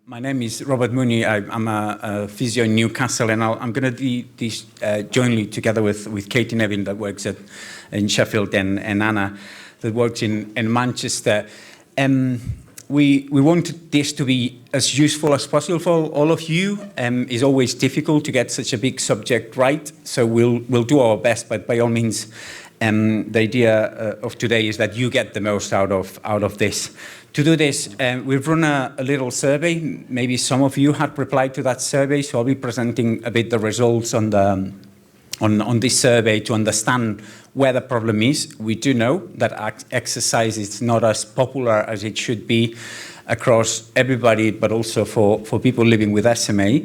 My name is Robert Muni. I'm a physio in Newcastle, and I'm going to do this jointly together with Katie Nevin, that works in Sheffield, and Anna, that works in Manchester. We wanted this to be as useful as possible for all of you. It's always difficult to get such a big subject right, so we'll do our best. But by all means, the idea of today is that you get the most out of this. To do this, we've run a little survey. Maybe some of you had replied to that survey, so I'll be presenting a bit the results on this survey to understand where the problem is. We do know that exercise is not as popular as it should be across everybody, but also for people living with SMA.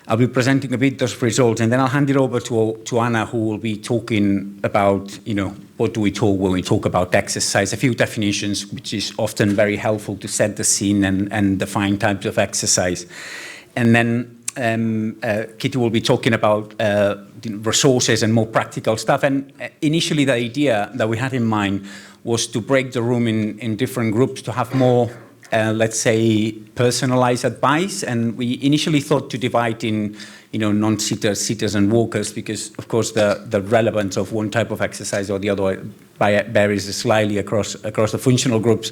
I'll be presenting a bit those results, and then I'll hand it over to Anna, who will be talking about, what do we talk when we talk about exercise, a few definitions, which is often very helpful to set the scene and define types of exercise. And then Kitty will be talking about resources and more practical stuff. And initially, the idea that we had in mind was to break the room in different groups to have more, let's say, personalized advice. And we initially thought to divide in, non-sitters, sitters, and walkers, because, of course, the relevance of one type of exercise or the other varies slightly across the functional groups.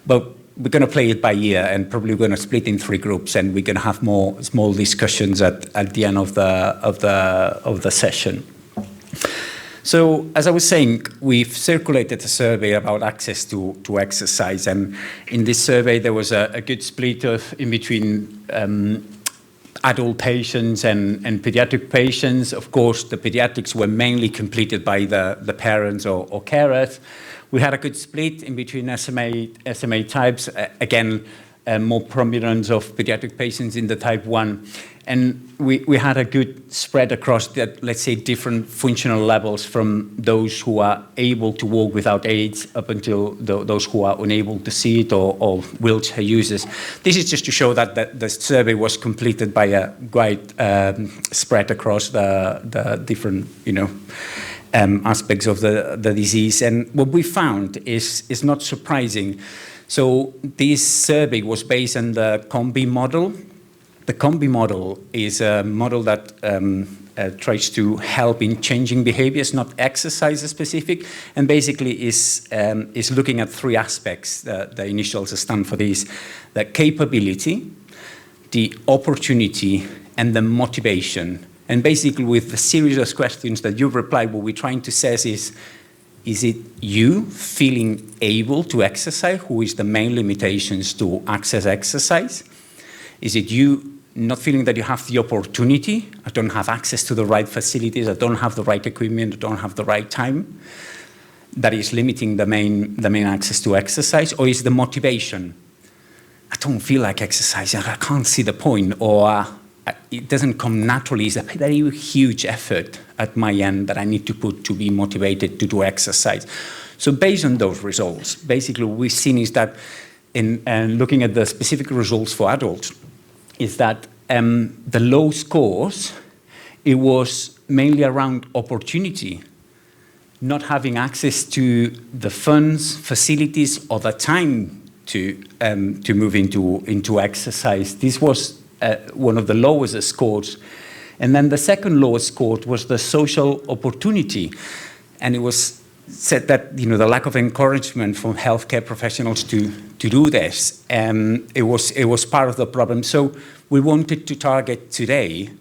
But we're going to play it by ear, and probably we're going to split in 3 groups, and we're going to have more small discussions at the end of the session. So, as I was saying, we've circulated a survey about access to exercise, and in this survey there was a good split in between adult patients and pediatric patients. Of course, the pediatrics were mainly completed by the parents or carers. We had a good split in between SMA types, again, more prominence of pediatric patients in the type 1. And we had a good spread across, let's say, different functional levels, from those who are able to walk without aids up until those who are unable to see it or wheelchair users. This is just to show that the survey was completed by a wide spread across the different, aspects of the disease. And what we found is not surprising. So this survey was based on the COMBI model. The COMBI model is a model that tries to help in changing behaviors, not exercise specific, and basically is looking at 3 aspects. The initials stand for this: the capability, the opportunity, and the motivation. And basically, with the series of questions that you've replied, what we're trying to say is it you feeling able to exercise, who is the main limitations to access exercise? Is it you not feeling that you have the opportunity? I don't have access to the right facilities, I don't have the right equipment, I don't have the right time. That is limiting the main access to exercise. Or is the motivation? I don't feel like exercising, I can't see the point, or it doesn't come naturally. It's a very huge effort at my end that I need to put to be motivated to do exercise. So based on those results, basically what we've seen is that in looking at the specific results for adults, is that the low scores, it was mainly around opportunity, not having access to the funds, facilities, or the time to move into exercise. This was one of the lowest scores. And then the second lowest score was the social opportunity. And it was said that, the lack of encouragement from healthcare professionals to do this, it was part of the problem. So we wanted to target today,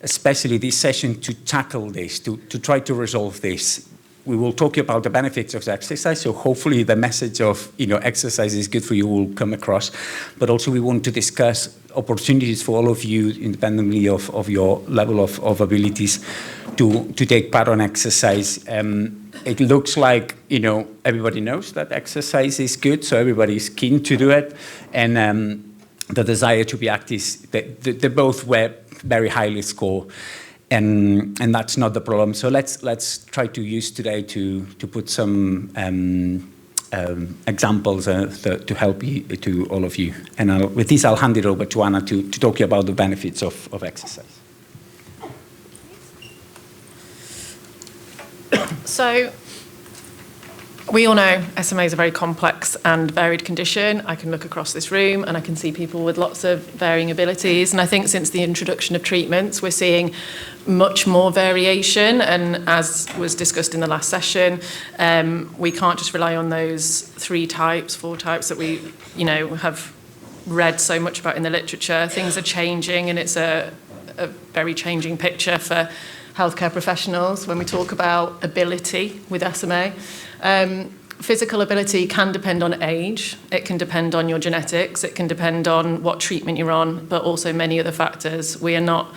especially this session, to tackle this, to try to resolve this. We will talk about the benefits of exercise, so hopefully the message of exercise is good for you will come across. But also we want to discuss opportunities for all of you, independently of your level of abilities, to take part on exercise. It looks like everybody knows that exercise is good, so everybody's keen to do it, and the desire to be active, they both were very highly scored. And that's not the problem. So let's try to use today to put some examples to help you, to all of you. And with this, I'll hand it over to Anna to talk about the benefits of exercise. So We all know SMA is a very complex and varied condition. I can look across this room and I can see people with lots of varying abilities. And I think since the introduction of treatments, we're seeing much more variation. And as was discussed in the last session, we can't just rely on those 4 types that we, have read so much about in the literature. Things are changing, and it's a very changing picture for healthcare professionals when we talk about ability with SMA. Physical ability can depend on age, it can depend on your genetics, it can depend on what treatment you're on, but also many other factors. We are not,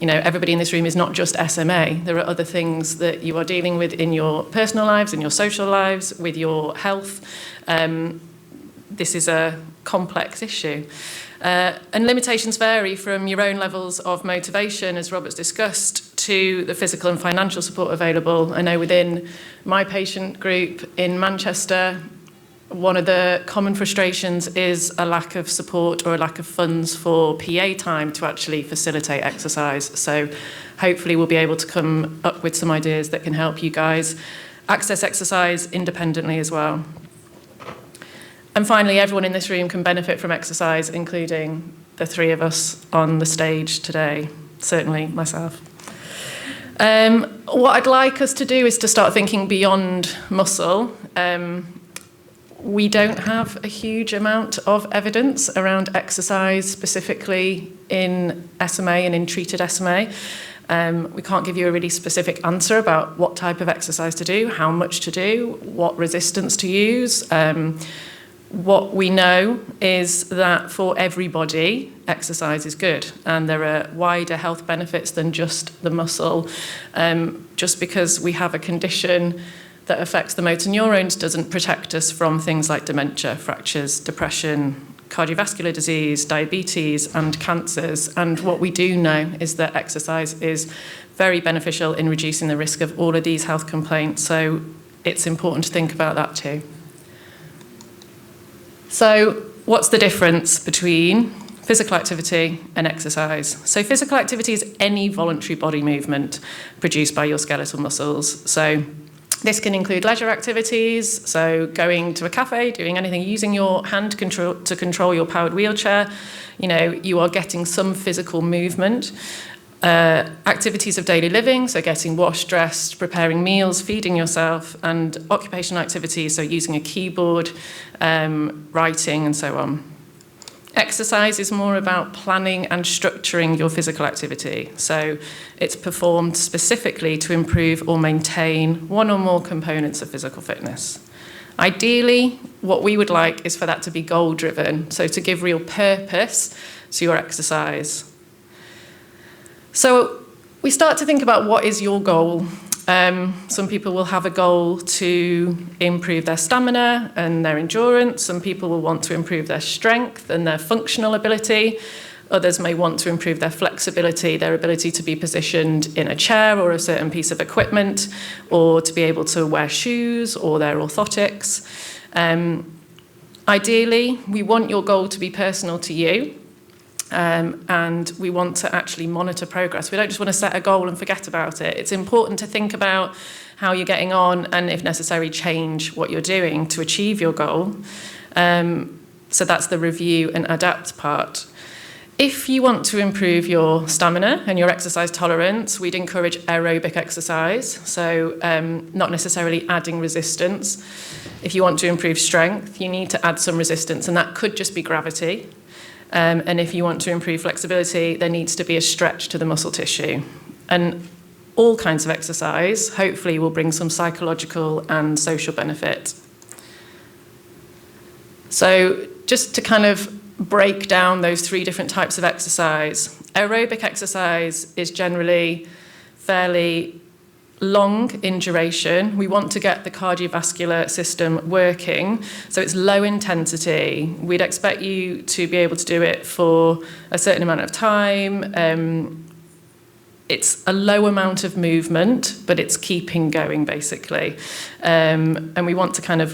everybody in this room is not just SMA. There are other things that you are dealing with in your personal lives, in your social lives, with your health. This is a complex issue. And limitations vary from your own levels of motivation, as Robert's discussed, to the physical and financial support available. I know within my patient group in Manchester, one of the common frustrations is a lack of support or a lack of funds for PA time to actually facilitate exercise. So hopefully we'll be able to come up with some ideas that can help you guys access exercise independently as well. And finally, everyone in this room can benefit from exercise, including the 3 of us on the stage today, certainly myself. What I'd like us to do is to start thinking beyond muscle. We don't have a huge amount of evidence around exercise, specifically in SMA and in treated SMA. We can't give you a really specific answer about what type of exercise to do, how much to do, what resistance to use. What we know is that for everybody, exercise is good, and there are wider health benefits than just the muscle. Just because we have a condition that affects the motor neurons doesn't protect us from things like dementia, fractures, depression, cardiovascular disease, diabetes, and cancers. And what we do know is that exercise is very beneficial in reducing the risk of all of these health complaints. So it's important to think about that too. So what's the difference between physical activity and exercise? So physical activity is any voluntary body movement produced by your skeletal muscles. So this can include leisure activities, so going to a cafe, doing anything, using your hand to control your powered wheelchair. You are getting some physical movement. Activities of daily living, so getting washed, dressed, preparing meals, feeding yourself, and occupational activities, so using a keyboard, writing, and so on. Exercise is more about planning and structuring your physical activity. So it's performed specifically to improve or maintain one or more components of physical fitness. Ideally, what we would like is for that to be goal-driven, so to give real purpose to your exercise. So we start to think about what is your goal. Some people will have a goal to improve their stamina and their endurance. Some people will want to improve their strength and their functional ability. Others may want to improve their flexibility, their ability to be positioned in a chair or a certain piece of equipment, or to be able to wear shoes or their orthotics. Ideally, we want your goal to be personal to you. And we want to actually monitor progress. We don't just want to set a goal and forget about it. It's important to think about how you're getting on and, if necessary, change what you're doing to achieve your goal. So that's the review and adapt part. If you want to improve your stamina and your exercise tolerance, we'd encourage aerobic exercise, so not necessarily adding resistance. If you want to improve strength, you need to add some resistance, and that could just be gravity. And if you want to improve flexibility, there needs to be a stretch to the muscle tissue. And all kinds of exercise, hopefully, will bring some psychological and social benefit. So just to kind of break down those 3 different types of exercise, aerobic exercise is generally fairly long in duration. We want to get the cardiovascular system working, so it's low intensity. We'd expect you to be able to do it for a certain amount of time. It's a low amount of movement, but it's keeping going, basically. And we want to kind of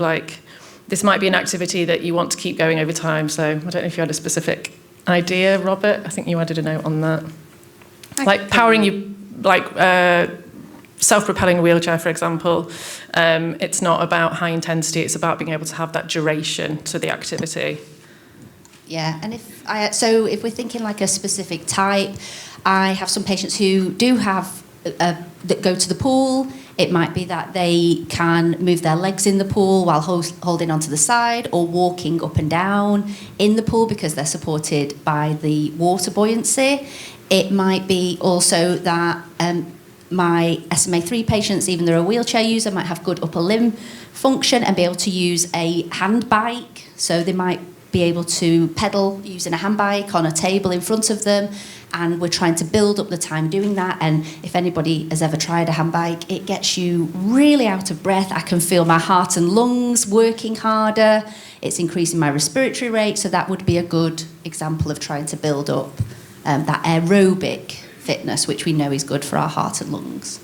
this might be an activity that you want to keep going over time, so I don't know if you had a specific idea, Robert. I think you added a note on that. Powering you, self-propelling wheelchair, for example, it's not about high intensity, it's about being able to have that duration to the activity. Yeah, and if we're thinking like a specific type, I have some patients who do have that go to the pool. It might be that they can move their legs in the pool while holding onto the side, or walking up and down in the pool because they're supported by the water buoyancy. It might be also that my SMA3 patients, even though they're a wheelchair user, might have good upper limb function and be able to use a hand bike. So they might be able to pedal using a hand bike on a table in front of them, and we're trying to build up the time doing that. And if anybody has ever tried a hand bike, it gets you really out of breath. I can feel my heart and lungs working harder. It's increasing my respiratory rate, so that would be a good example of trying to build up that aerobic fitness, which we know is good for our heart and lungs.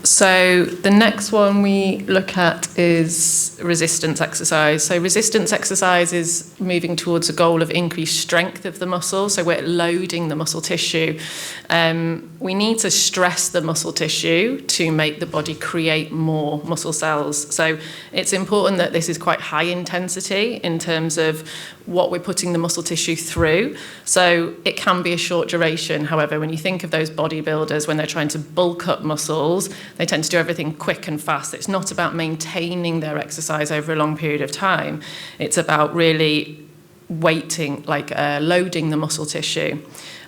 So the next one we look at is resistance exercise. So resistance exercise is moving towards a goal of increased strength of the muscle. So we're loading the muscle tissue. We need to stress the muscle tissue to make the body create more muscle cells. So it's important that this is quite high intensity in terms of what we're putting the muscle tissue through. So it can be a short duration. However, when you think of those bodybuilders, when they're trying to bulk up muscles, they tend to do everything quick and fast. It's not about maintaining their exercise over a long period of time. It's about really loading the muscle tissue.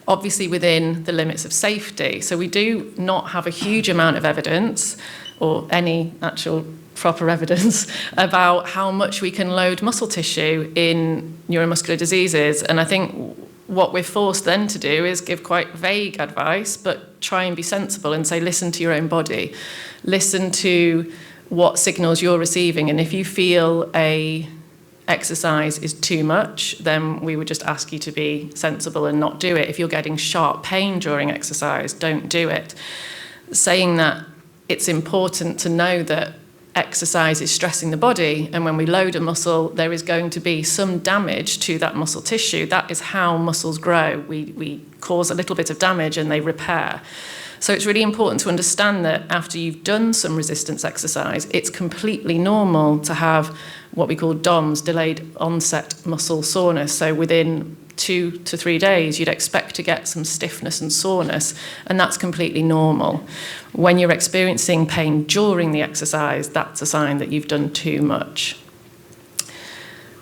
Obviously within the limits of safety. So we do not have a huge amount of evidence or any actual proper evidence about how much we can load muscle tissue in neuromuscular diseases. And I think what we're forced then to do is give quite vague advice, but try and be sensible and say, listen to your own body. Listen to what signals you're receiving. And if you feel a exercise is too much, then we would just ask you to be sensible and not do it. If you're getting sharp pain during exercise, don't do it. Saying that it's important to know that exercise is stressing the body, and when we load a muscle, there is going to be some damage to that muscle tissue. That is how muscles grow. We cause a little bit of damage and they repair. So it's really important to understand that after you've done some resistance exercise, it's completely normal to have what we call DOMS, delayed onset muscle soreness. So within 2 to 3 days, you'd expect to get some stiffness and soreness, and that's completely normal. When you're experiencing pain during the exercise, that's a sign that you've done too much.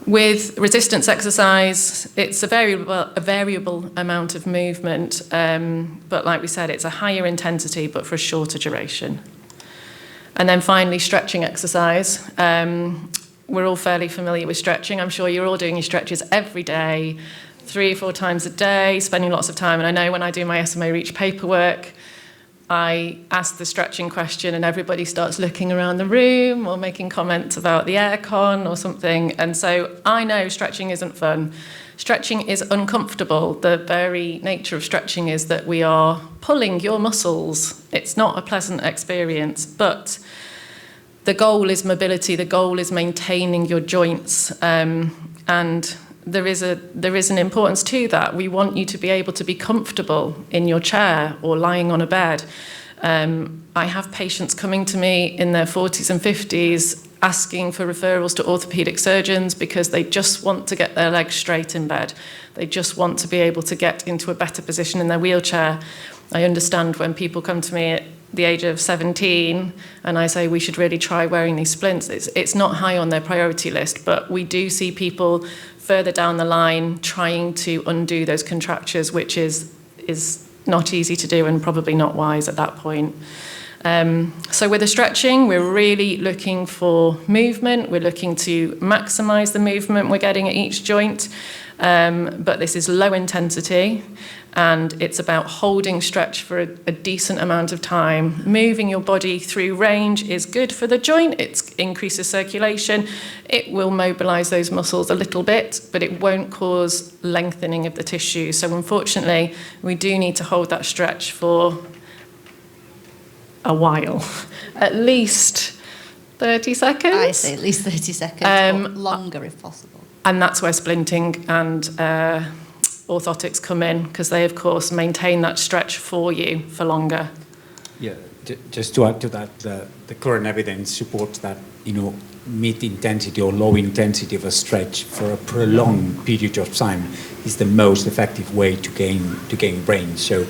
With resistance exercise, it's a variable amount of movement, but like we said, it's a higher intensity, but for a shorter duration. And then finally, stretching exercise. We're all fairly familiar with stretching. I'm sure you're all doing your stretches every day, 3 or 4 times a day, spending lots of time. And I know when I do my SMA Reach paperwork, I ask the stretching question and everybody starts looking around the room or making comments about the aircon or something. And so I know stretching isn't fun. Stretching is uncomfortable. The very nature of stretching is that we are pulling your muscles. It's not a pleasant experience, but the goal is mobility. The goal is maintaining your joints, and there is an importance to that. We want you to be able to be comfortable in your chair or lying on a bed. I have patients coming to me in their 40s and 50s asking for referrals to orthopaedic surgeons because they just want to get their legs straight in bed. They just want to be able to get into a better position in their wheelchair. I understand when people come to me at the age of 17 and I say we should really try wearing these splints. It's not high on their priority list, but we do see people further down the line trying to undo those contractures, which is not easy to do and probably not wise at that point. So with the stretching, we're really looking for movement. We're looking to maximise the movement we're getting at each joint, but this is low intensity, and it's about holding stretch for a decent amount of time. Moving your body through range is good for the joint. It increases circulation. It will mobilise those muscles a little bit, but it won't cause lengthening of the tissue. So unfortunately, we do need to hold that stretch for a while, at least 30 seconds. I say at least 30 seconds, or longer if possible. And that's where splinting and orthotics come in, because they, of course, maintain that stretch for you for longer. Yeah, just to add to that, the current evidence supports that, mid-intensity or low intensity of a stretch for a prolonged period of time is the most effective way to gain range. So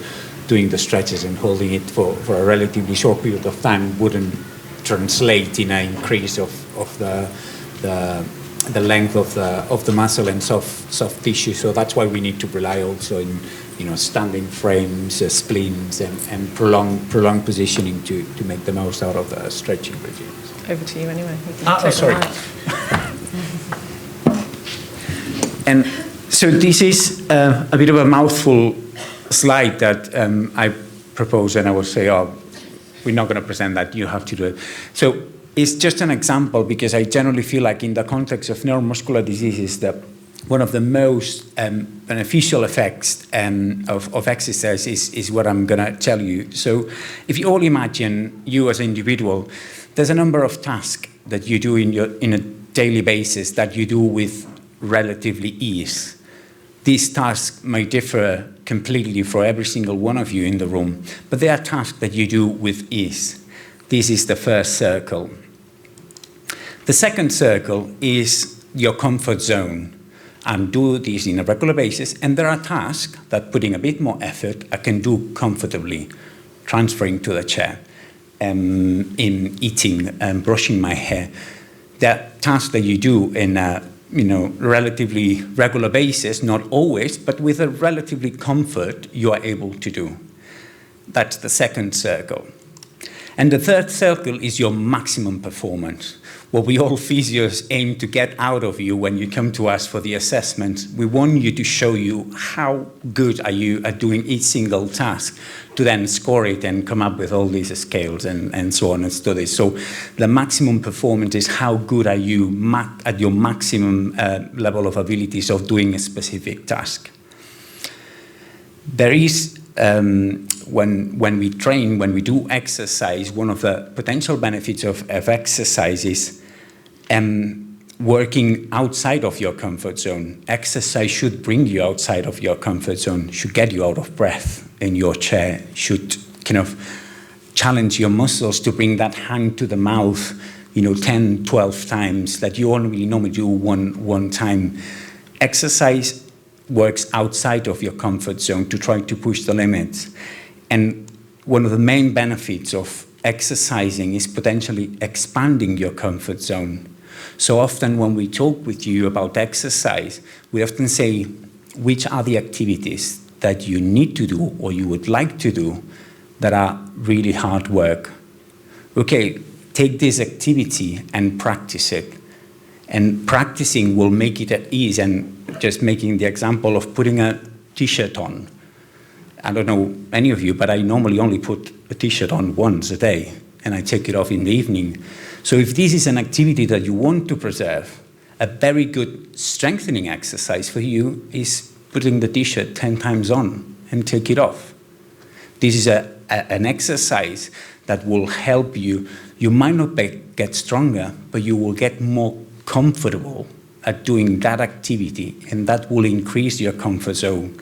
doing the stretches and holding it for a relatively short period of time wouldn't translate in an increase of the length of the muscle and soft tissue. So that's why we need to rely also in standing frames, splints, and prolonged positioning to make the most out of the stretching regimes. Over to you anyway. Sorry. And so this is a bit of a mouthful slide that I propose, and I will say, we're not going to present that, you have to do it. So it's just an example, because I generally feel like in the context of neuromuscular diseases that one of the most beneficial effects of exercise is what I'm going to tell you. So if you all imagine you as an individual, there's a number of tasks that you do in a daily basis that you do with relatively ease. These tasks may differ completely for every single one of you in the room, but they are tasks that you do with ease. This is the first circle. The second circle is your comfort zone, and do this in a regular basis. And there are tasks that, putting a bit more effort, I can do comfortably, transferring to the chair, in eating and brushing my hair. They're tasks that you do in a relatively regular basis, not always, but with a relatively comfort you are able to do. That's the second circle. And the third circle is your maximum performance. What we all physios aim to get out of you when you come to us for the assessment. We want you to show you how good are you at doing each single task, to then score it and come up with all these scales and so on and studies. So the maximum performance is how good are you at your maximum level of abilities of doing a specific task. There is, when we train, when we do exercise, one of the potential benefits of exercise is working outside of your comfort zone. Exercise should bring you outside of your comfort zone, should get you out of breath in your chair, should kind of challenge your muscles to bring that hand to the mouth, 10, 12 times that you only normally do one time. Exercise works outside of your comfort zone to try to push the limits. And one of the main benefits of exercising is potentially expanding your comfort zone. So often when we talk with you about exercise, we often say, which are the activities that you need to do or you would like to do that are really hard work? Okay, take this activity and practice it. And practicing will make it at ease. And just making the example of putting a t-shirt on. I don't know any of you, but I normally only put a t-shirt on once a day, and I take it off in the evening. So if this is an activity that you want to preserve, a very good strengthening exercise for you is putting the t-shirt 10 times on and take it off. This is an exercise that will help you. You might not get stronger, but you will get more comfortable at doing that activity, and that will increase your comfort zone.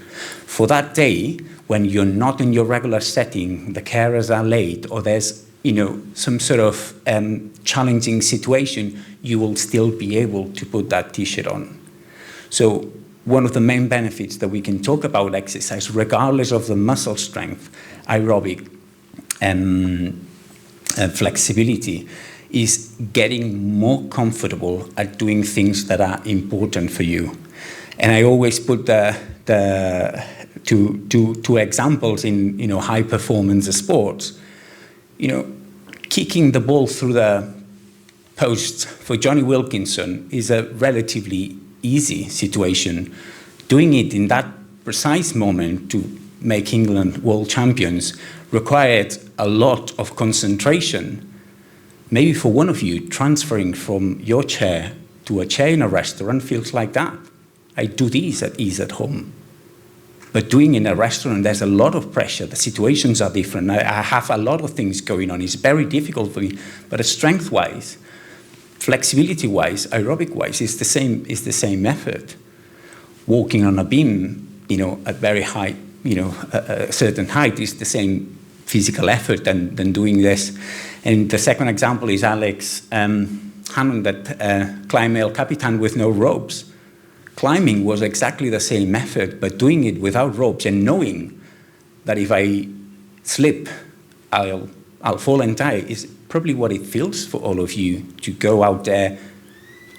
For that day, when you're not in your regular setting, the carers are late, or there's some sort of challenging situation, you will still be able to put that t-shirt on. So one of the main benefits that we can talk about exercise, regardless of the muscle strength, aerobic, flexibility, is getting more comfortable at doing things that are important for you. And I always put two examples in high performance sports. Kicking the ball through the post for Johnny Wilkinson is a relatively easy situation. Doing it in that precise moment to make England world champions required a lot of concentration. Maybe for one of you, transferring from your chair to a chair in a restaurant feels like that. I do these at ease at home. But doing in a restaurant, there's a lot of pressure. The situations are different. I have a lot of things going on. It's very difficult for me. But strength-wise, flexibility-wise, aerobic-wise, it's the same effort. Walking on a beam, at very high, a certain height is the same physical effort than doing this. And the second example is Alex Hannon that climbed El Capitan with no ropes. Climbing was exactly the same effort, but doing it without ropes and knowing that if I slip, I'll fall and die is probably what it feels for all of you to go out there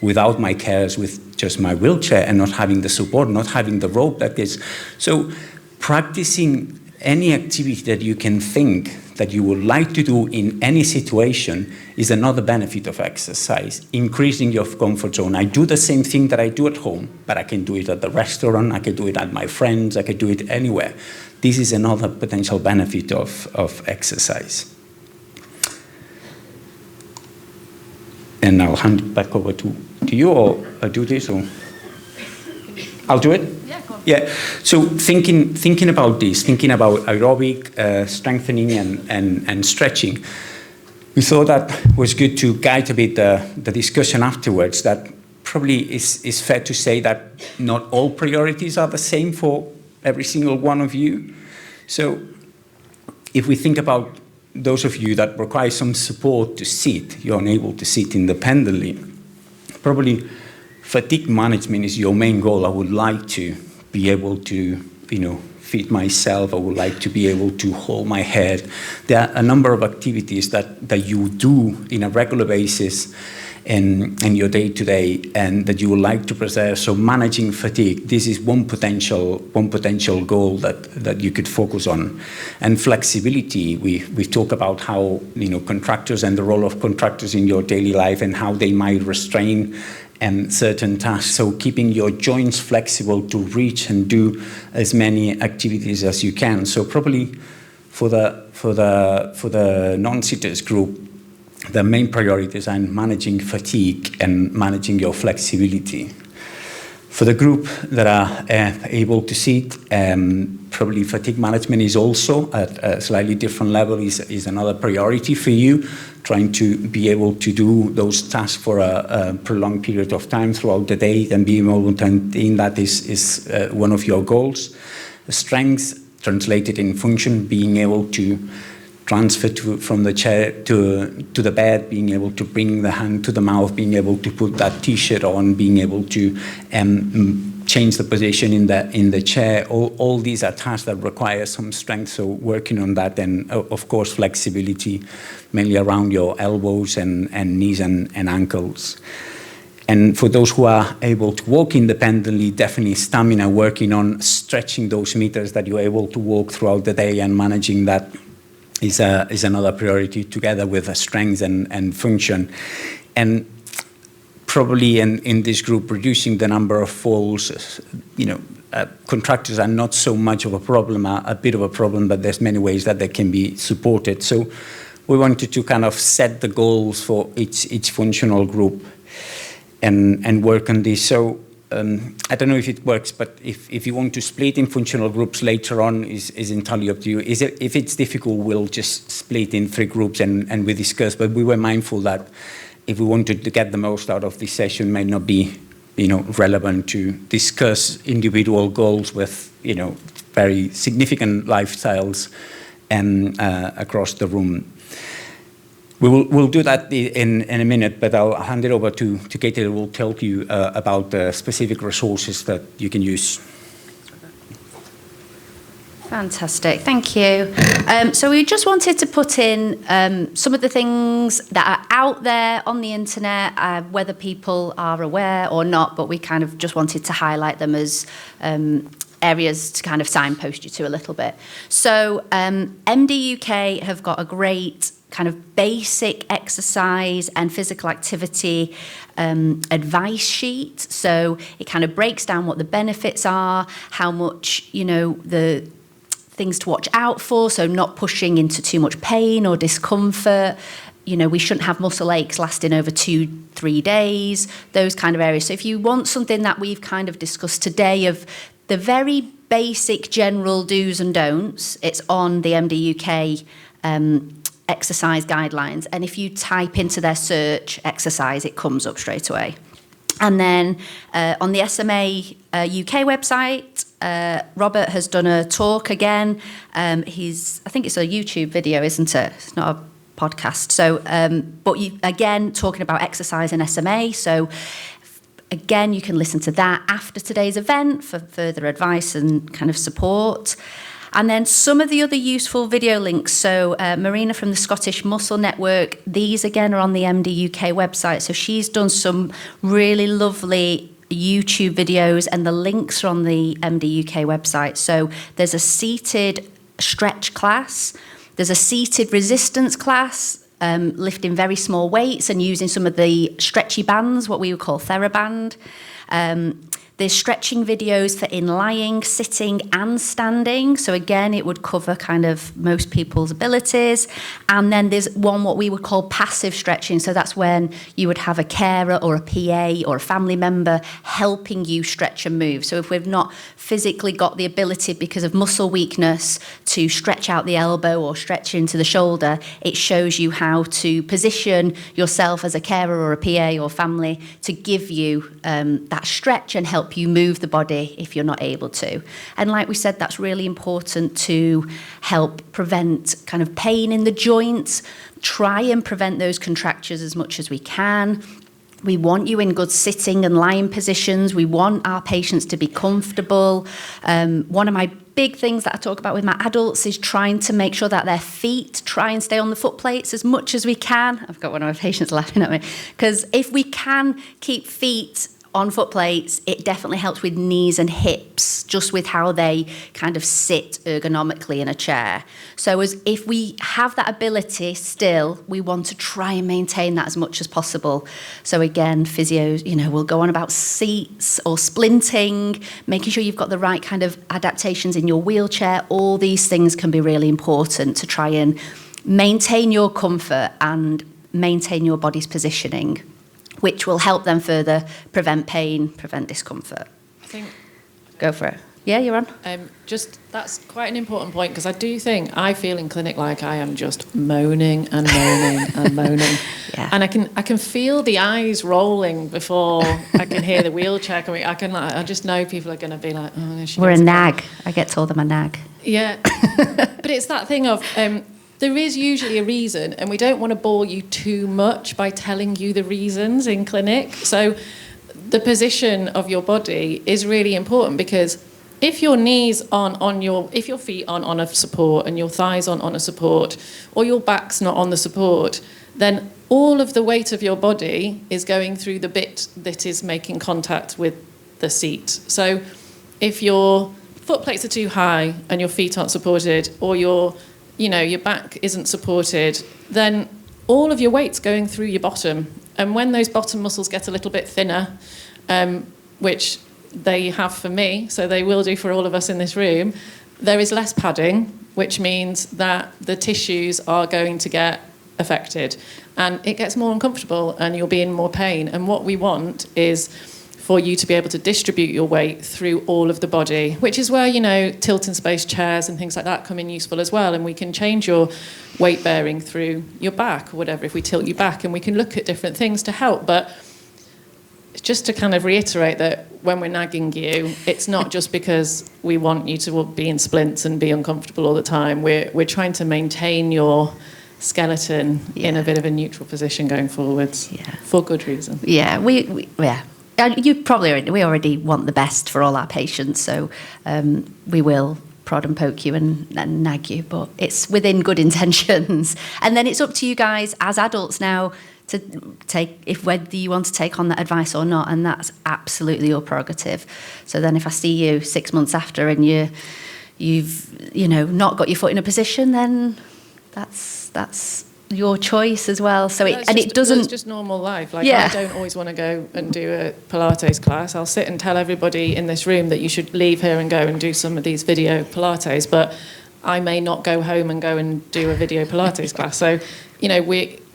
without my cares, with just my wheelchair and not having the support, not having the rope that is. So practicing any activity that you can think that you would like to do in any situation is another benefit of exercise, increasing your comfort zone. I do the same thing that I do at home, but I can do it at the restaurant, I can do it at my friends, I can do it anywhere. This is another potential benefit of exercise. And I'll hand it back over to you, or I'll do this, or I'll do it? Yeah, go on. Yeah, so thinking about this, thinking about aerobic strengthening and stretching, we thought that was good to guide a bit the discussion afterwards, that probably is fair to say that not all priorities are the same for every single one of you. So if we think about those of you that require some support to sit, you're unable to sit independently, probably fatigue management is your main goal. I would like to be able to, feed myself. I would like to be able to hold my head. There are a number of activities that you do in a regular basis in your day-to-day and that you would like to preserve. So managing fatigue, this is one potential goal that you could focus on. And flexibility, we talk about how contractors and the role of contractors in your daily life and how they might restrain certain tasks. So keeping your joints flexible to reach and do as many activities as you can. So probably for the non-sitters group, the main priorities are managing fatigue and managing your flexibility. For the group that are able to sit, probably fatigue management is also at a slightly different level, is another priority for you, trying to be able to do those tasks for a prolonged period of time throughout the day and being able to maintain that is one of your goals. Strength translated in function, being able to transfer from the chair to the bed, being able to bring the hand to the mouth, being able to put that T-shirt on, being able to change the position in the chair. All these are tasks that require some strength, so working on that. And of course, flexibility, mainly around your elbows and knees and ankles. And for those who are able to walk independently, definitely stamina, working on stretching those meters that you're able to walk throughout the day and managing that is another priority, together with strength and function. And probably in this group, reducing the number of falls, contractors are not so much of a problem, a bit of a problem, but there's many ways that they can be supported. So we wanted to kind of set the goals for each functional group and work on this. So I don't know if it works, but if you want to split in functional groups later on, is entirely up to you. If it's difficult, we'll just split in 3 groups and we discuss. But we were mindful that if we wanted to get the most out of this session, may not be relevant to discuss individual goals with very significant lifestyles and across the room. We'll do that in a minute, but I'll hand it over to Katie, who will tell you about the specific resources that you can use. Fantastic, thank you. So we just wanted to put in some of the things that are out there on the internet, whether people are aware or not, but we kind of just wanted to highlight them as areas to kind of signpost you to a little bit. So MD UK have got a great kind of basic exercise and physical activity advice sheet. So it kind of breaks down what the benefits are, how much, the things to watch out for, so not pushing into too much pain or discomfort. We shouldn't have muscle aches lasting over 2-3 days, those kind of areas. So if you want something that we've kind of discussed today of the very basic general do's and don'ts, it's on the MD UK exercise guidelines, and if you type into their search exercise, it comes up straight away. And then on the SMA UK website, Robert has done a talk again. I think it's a YouTube video, isn't it? It's not a podcast. So, but again, talking about exercise and SMA. So, again, you can listen to that after today's event for further advice and kind of support. And then some of the other useful video links. So Marina from the Scottish Muscle Network, these again are on the MD UK website. So she's done some really lovely YouTube videos, and the links are on the MD UK website. So there's a seated stretch class, there's a seated resistance class, lifting very small weights and using some of the stretchy bands, what we would call TheraBand. There's stretching videos for in lying, sitting and standing. So again, it would cover kind of most people's abilities. And then there's one what we would call passive stretching. So that's when you would have a carer or a PA or a family member helping you stretch and move. So if we've not physically got the ability because of muscle weakness to stretch out the elbow or stretch into the shoulder, it shows you how to position yourself as a carer or a PA or family to give you that stretch and help you move the body if you're not able to. And like we said, that's really important to help prevent kind of pain in the joints, try and prevent those contractures as much as we can. We want you in good sitting and lying positions. We want our patients to be comfortable. One of my big things that I talk about with my adults is trying to make sure that their feet try and stay on the foot plates as much as we can. I've got one of my patients laughing at me, because if we can keep feet on foot plates, it definitely helps with knees and hips, just with how they kind of sit ergonomically in a chair. So as if we have that ability still, we want to try and maintain that as much as possible. So again, physios, will go on about seats or splinting, making sure you've got the right kind of adaptations in your wheelchair. All these things can be really important to try and maintain your comfort and maintain your body's positioning, which will help them further prevent pain, prevent discomfort. I think... Go for it. Yeah, you're on. That's quite an important point, because I feel in clinic like I am just moaning and moaning and moaning. Yeah. And I can feel the eyes rolling before I can hear the wheelchair coming. I just know people are going to be like, oh, there she We're goes a again. nag. I get told I'm a nag. Yeah. But it's that thing of... there is usually a reason, and we don't want to bore you too much by telling you the reasons in clinic. So the position of your body is really important, because if your knees aren't if your feet aren't on a support and your thighs aren't on a support, or your back's not on the support, then all of the weight of your body is going through the bit that is making contact with the seat. So if your foot plates are too high and your feet aren't supported, or your back isn't supported, then all of your weight's going through your bottom. And when those bottom muscles get a little bit thinner, which they have for me, so they will do for all of us in this room, there is less padding, which means that the tissues are going to get affected. And it gets more uncomfortable and you'll be in more pain. And what we want is for you to be able to distribute your weight through all of the body, which is where, tilt in space chairs and things like that come in useful as well. And we can change your weight bearing through your back or whatever if we tilt you back, and we can look at different things to help. But just to kind of reiterate that when we're nagging you, it's not just because we want you to be in splints and be uncomfortable all the time. We're trying to maintain your skeleton in a bit of a neutral position going forwards for good reason. Yeah, we we already want the best for all our patients, so we will prod and poke you and nag you, but it's within good intentions. And then it's up to you guys as adults now to take whether you want to take on that advice or not, and that's absolutely your prerogative. So then if I see you 6 months after and you've not got your foot in a position, then that's your choice as well. So it doesn't. It's just normal life. I don't always want to go and do a Pilates class. I'll sit and tell everybody in this room that you should leave here and go and do some of these video Pilates, but I may not go home and go and do a video Pilates class. So,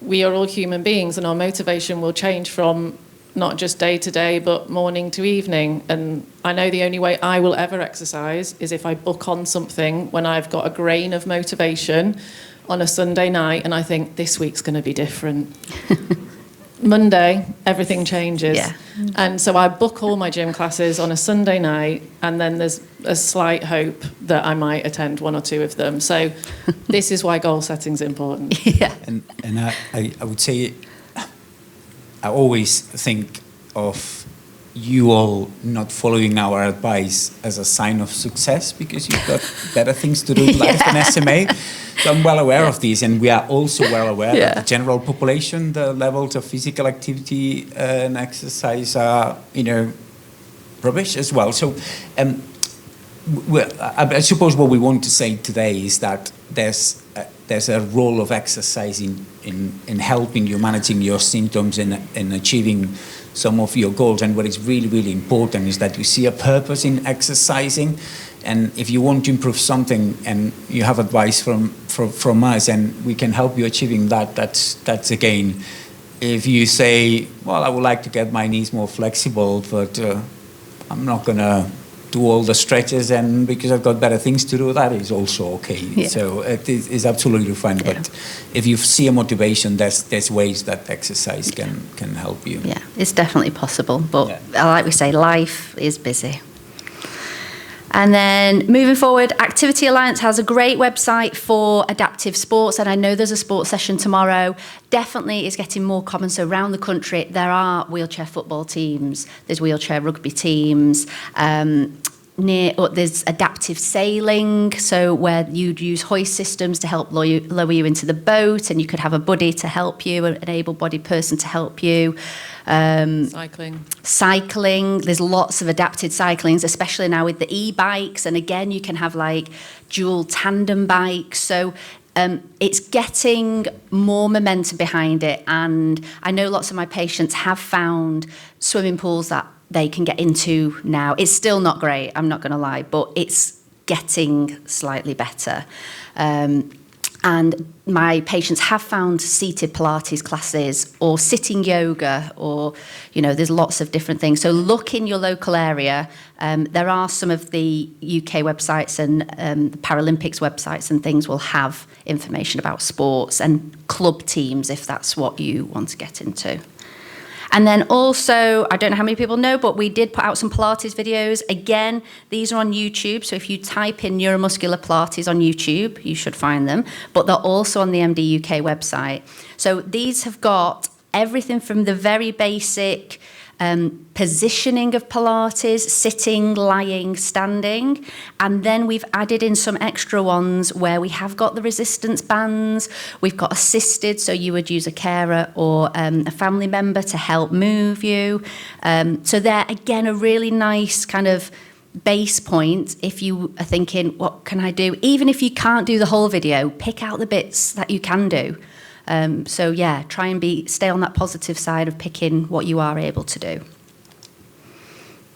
we are all human beings, and our motivation will change from not just day to day, but morning to evening. And I know the only way I will ever exercise is if I book on something when I've got a grain of motivation on a Sunday night and I think this week's going to be different. Monday, everything changes. Yeah. And so I book all my gym classes on a Sunday night, and then there's a slight hope that I might attend one or two of them. So this is why goal setting is important. Yeah. And I would say, I always think of you all not following our advice as a sign of success because you've got better things to do in life than SMA. So I'm well aware of this, and we are also well aware that the general population, the levels of physical activity and exercise are, rubbish as well. So I suppose what we want to say today is that there's a role of exercise in helping you managing your symptoms and achieving some of your goals. And what is really, really important is that you see a purpose in exercising. And if you want to improve something and you have advice from us and we can help you achieving that, that's again, if you say, well, I would like to get my knees more flexible, but I'm not going to do all the stretches, and because I've got better things to do, that is also okay. Yeah. So it is absolutely fine. Yeah. But if you see a motivation, there's ways that exercise can help you. Yeah, it's definitely possible. But like we say, life is busy. And then moving forward, Activity Alliance has a great website for adaptive sports, and I know there's a sports session tomorrow. Definitely is getting more common. So around the country, there are wheelchair football teams, there's wheelchair rugby teams, there's adaptive sailing, so where you'd use hoist systems to help lower you into the boat, and you could have a buddy to help you, an able-bodied person to help you. Cycling, there's lots of adapted cyclings, especially now with the e-bikes, and again you can have like dual tandem bikes, so it's getting more momentum behind it. And I know lots of my patients have found swimming pools that they can get into now. It's still not great, I'm not going to lie, but it's getting slightly better. And my patients have found seated Pilates classes or sitting yoga, or, there's lots of different things. So look in your local area. There are some of the UK websites and the Paralympics websites and things will have information about sports and club teams if that's what you want to get into. And then also, I don't know how many people know, but we did put out some Pilates videos. Again, these are on YouTube. So if you type in Neuromuscular Pilates on YouTube, you should find them. But they're also on the MD UK website. So these have got everything from the very basic positioning of Pilates, sitting, lying, standing. And then we've added in some extra ones where we have got the resistance bands. We've got assisted, so you would use a carer or a family member to help move you. So they're, again, a really nice kind of base point if you are thinking, what can I do? Even if you can't do the whole video, pick out the bits that you can do. Try and stay on that positive side of picking what you are able to do.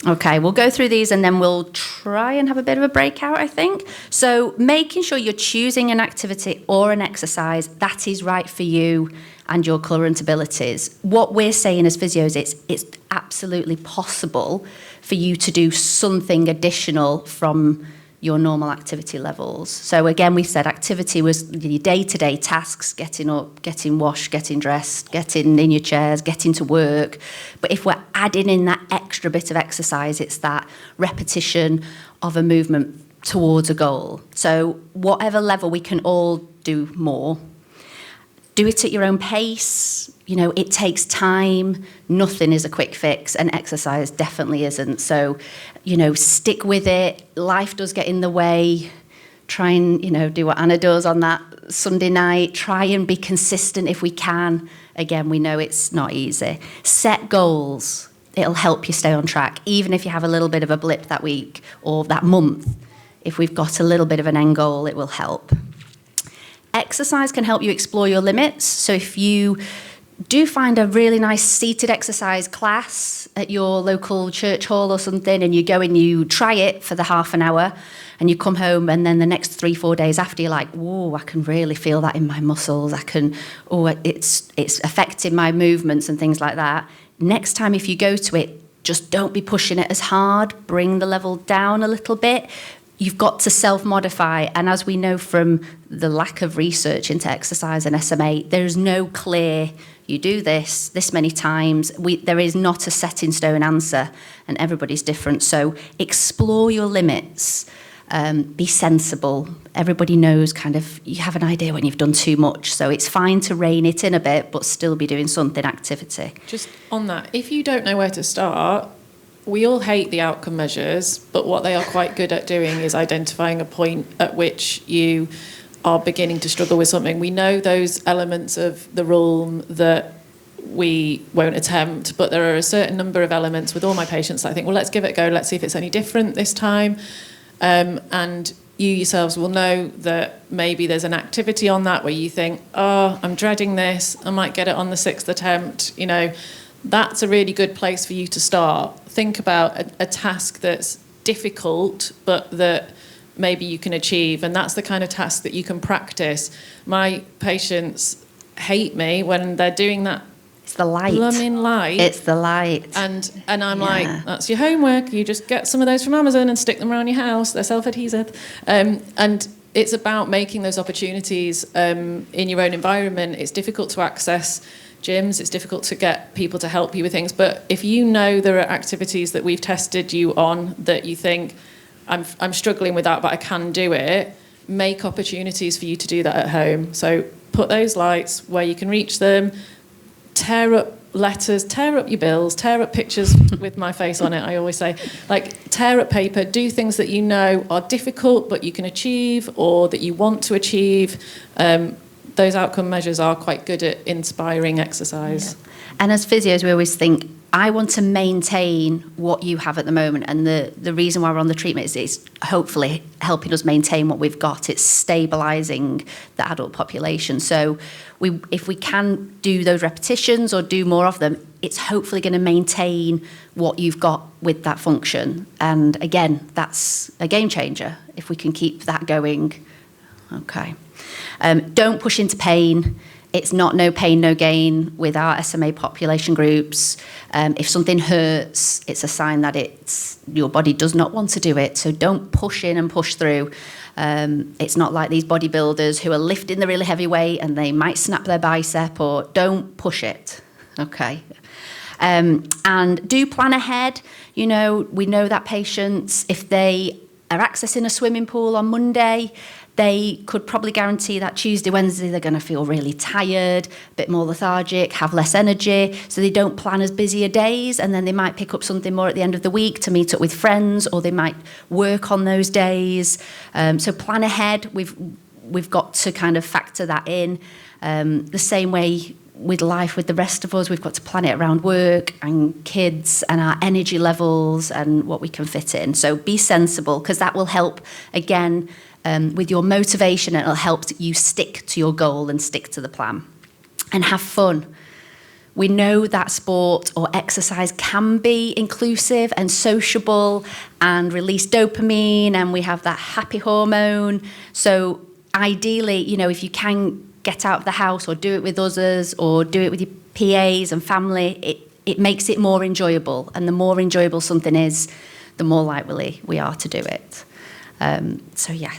Okay, we'll go through these and then we'll try and have a bit of a breakout, I think. So making sure you're choosing an activity or an exercise that is right for you and your current abilities. What we're saying as physios, it's absolutely possible for you to do something additional from your normal activity levels. So again, we said activity was your day-to-day tasks, getting up, getting washed, getting dressed, getting in your chairs, getting to work. But if we're adding in that extra bit of exercise, it's that repetition of a movement towards a goal. So whatever level, we can all do more. Do it at your own pace. It takes time. Nothing is a quick fix, and exercise definitely isn't. So, stick with it. Life does get in the way. Try and, do what Anna does on that Sunday night. Try and be consistent if we can. Again, we know it's not easy. Set goals. It'll help you stay on track, even if you have a little bit of a blip that week or that month. If we've got a little bit of an end goal, it will help. Exercise can help you explore your limits. So if you do find a really nice seated exercise class at your local church hall or something, and you go and you try it for the half an hour, and you come home, and then the next 3-4 days after, you're like, whoa, I can really feel that in my muscles. It's affecting my movements and things like that. Next time, if you go to it, just don't be pushing it as hard. Bring the level down a little bit. You've got to self-modify, and as we know from the lack of research into exercise and SMA, there's no clear you do this many times. There is not a set in stone answer, and everybody's different. So explore your limits. Be sensible. Everybody knows you have an idea when you've done too much. So it's fine to rein it in a bit, but still be doing something activity. Just on that, if you don't know where to start, we all hate the outcome measures, but what they are quite good at doing is identifying a point at which you are beginning to struggle with something. We know those elements of the realm that we won't attempt, but there are a certain number of elements with all my patients that I think, well, let's give it a go. Let's see if it's any different this time. And you yourselves will know that maybe there's an activity on that where you think, oh, I'm dreading this, I might get it on the 6th attempt. That's a really good place for you to start. Think about a task that's difficult, but that maybe you can achieve, and that's the kind of task that you can practice. My patients hate me when they're doing that. It's the light. Blooming light. It's the light. And I'm like, that's your homework. You just get some of those from Amazon and stick them around your house. They're self-adhesive. And it's about making those opportunities in your own environment. It's difficult to access gyms. It's difficult to get people to help you with things. But if you know there are activities that we've tested you on that you think, I'm struggling with that, but I can do it, make opportunities for you to do that at home. So put those lights where you can reach them. Tear up letters, tear up your bills, tear up pictures with my face on it, I always say. Tear up paper, do things that you know are difficult but you can achieve or that you want to achieve. Those outcome measures are quite good at inspiring exercise. Yeah. And as physios, we always think, I want to maintain what you have at the moment. And the reason why we're on the treatment is it's hopefully helping us maintain what we've got. It's stabilising the adult population. So if we can do those repetitions or do more of them, it's hopefully going to maintain what you've got with that function. And again, that's a game changer if we can keep that going. Okay. Don't push into pain. It's not no pain, no gain with our SMA population groups. If something hurts, it's a sign that your body does not want to do it. So don't push in and push through. It's not like these bodybuilders who are lifting the really heavy weight and they might snap their bicep, or don't push it. Okay. And do plan ahead. We know that patients, if they are accessing a swimming pool on Monday, they could probably guarantee that Tuesday, Wednesday, they're going to feel really tired, a bit more lethargic, have less energy. So they don't plan as busier days, and then they might pick up something more at the end of the week to meet up with friends, or they might work on those days. So plan ahead. We've got to kind of factor that in. The same way with life with the rest of us, we've got to plan it around work and kids and our energy levels and what we can fit in. So be sensible, because that will help, again, with your motivation, and it'll help you stick to your goal and stick to the plan. And have fun. We know that sport or exercise can be inclusive and sociable and release dopamine, and we have that happy hormone. So ideally, if you can get out of the house or do it with others or do it with your PAs and family, it makes it more enjoyable. And the more enjoyable something is, the more likely we are to do it. So yes.